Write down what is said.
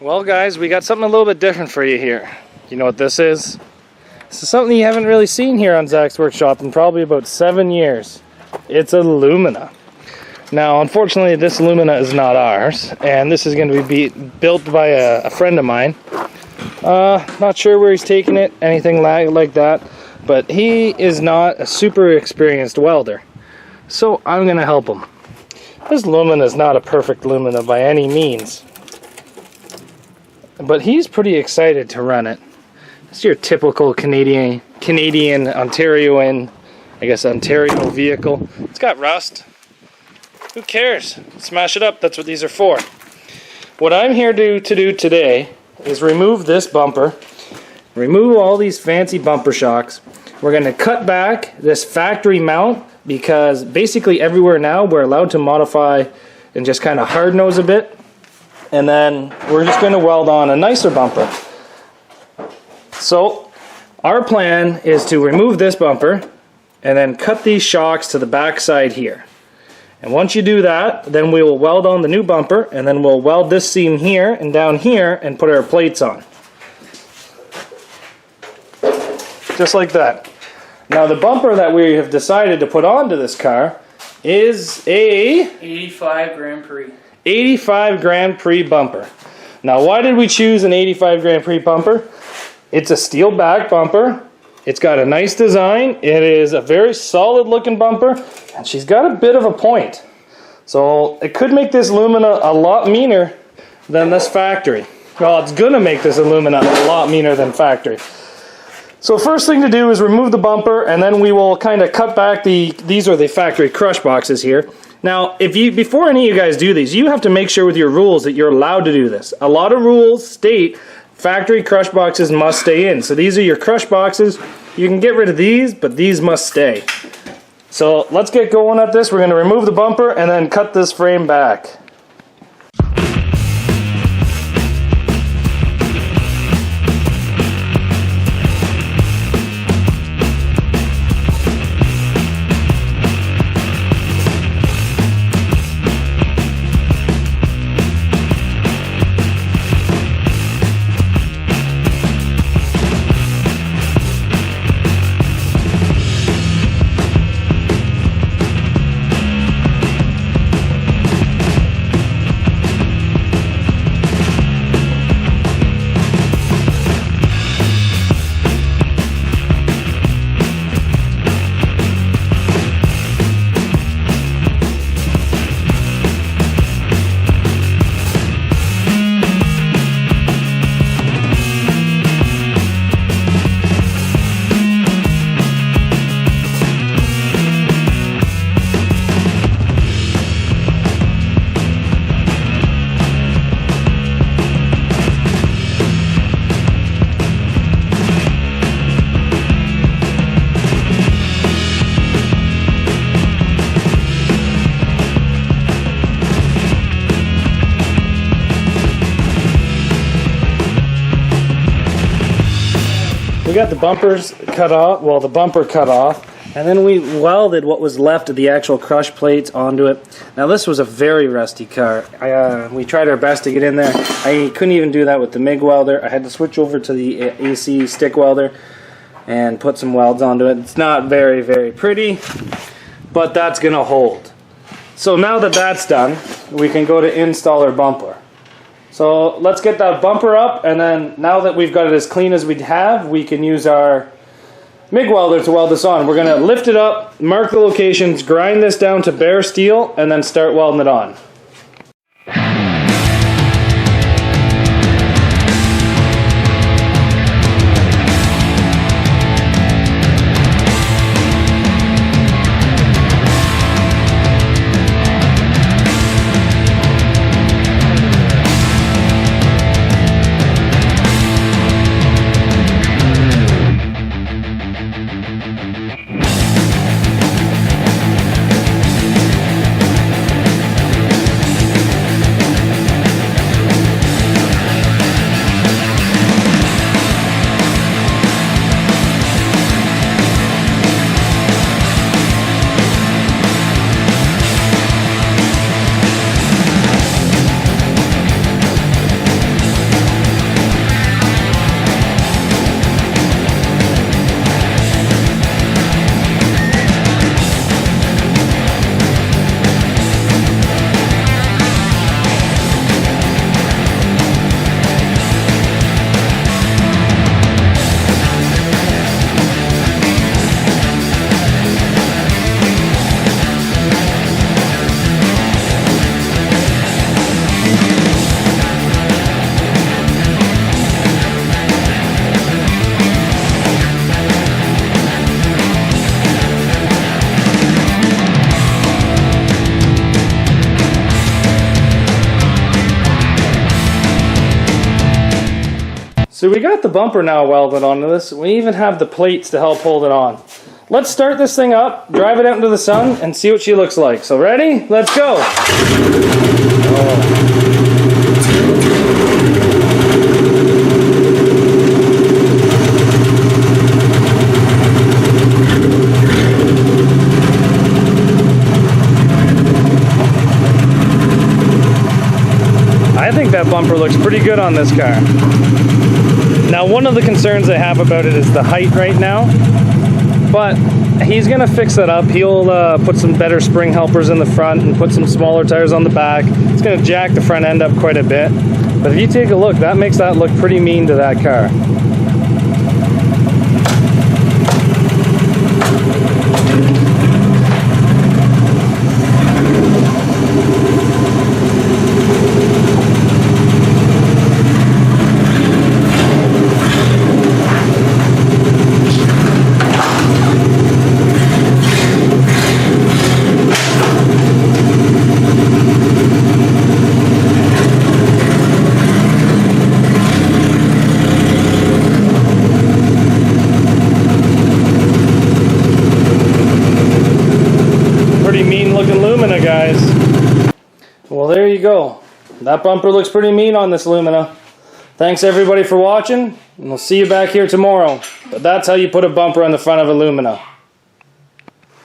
Well guys, we got something a little bit different for you here. You know what this is? This is something you haven't really seen here on Zach's Workshop in probably about 7 years. It's a lumina. Now unfortunately this lumina is not ours, and this is going to be built by a friend of mine. Not sure where he's taking it, anything like that, but he is not a super experienced welder. So I'm going to help him. This lumina is not a perfect lumina by any means, but he's pretty excited to run it. It's your typical Canadian Ontarioan, I guess Ontario vehicle. It's got rust. Who cares? Smash it up. That's what these are for. What I'm here to do today is remove this bumper, remove all these fancy bumper shocks. We're going to cut back this factory mount because basically everywhere now we're allowed to modify and just kind of hard nose a bit. And then we're just going to weld on a nicer bumper. So our plan is to remove this bumper and then cut these shocks to the back side here. And once you do that, then we will weld on the new bumper, and then we'll weld this seam here and down here and put our plates on. Just like that. Now the bumper that we have decided to put onto this car is a 85 Grand Prix. 85 Grand Prix bumper. Now why did we choose an 85 Grand Prix bumper? It's a steel back bumper. It's got a nice design. It is a very solid looking bumper, and she's got a bit of a point. So it could make this lumina a lot meaner than this factory. Well, it's gonna make this lumina a lot meaner than factory. So first thing to do is remove the bumper, and then we will kind of cut back these are the factory crush boxes here. Now, before any of you guys do these, you have to make sure with your rules that you're allowed to do this. A lot of rules state factory crush boxes must stay in. So these are your crush boxes. You can get rid of these, but these must stay. So let's get going at this. We're going to remove the bumper and then cut this frame back. We got the bumpers cut off, well the bumper cut off, and then we welded what was left of the actual crush plates onto it. Now this was a very rusty car. We tried our best to get in there. I couldn't even do that with the MIG welder. I had to switch over to the AC stick welder and put some welds onto it. It's not very, very pretty, but that's going to hold. So now that that's done, we can go to install our bumper. So let's get that bumper up, and then now that we've got it as clean as we have, we can use our MIG welder to weld this on. We're going to lift it up, mark the locations, grind this down to bare steel, and then start welding it on. So we got the bumper now welded onto this. We even have the plates to help hold it on. Let's start this thing up, drive it out into the sun, and see what she looks like. So ready? Let's go! Oh. I think that bumper looks pretty good on this car. Now, one of the concerns I have about it is the height right now, but he's gonna fix that up. He'll put some better spring helpers in the front and put some smaller tires on the back. It's gonna jack the front end up quite a bit. But if you take a look, that makes that look pretty mean to that car. Mean looking Lumina, guys. Well, there you go. That bumper looks pretty mean on this Lumina. Thanks everybody for watching, and we'll see you back here tomorrow. But that's how you put a bumper on the front of a Lumina.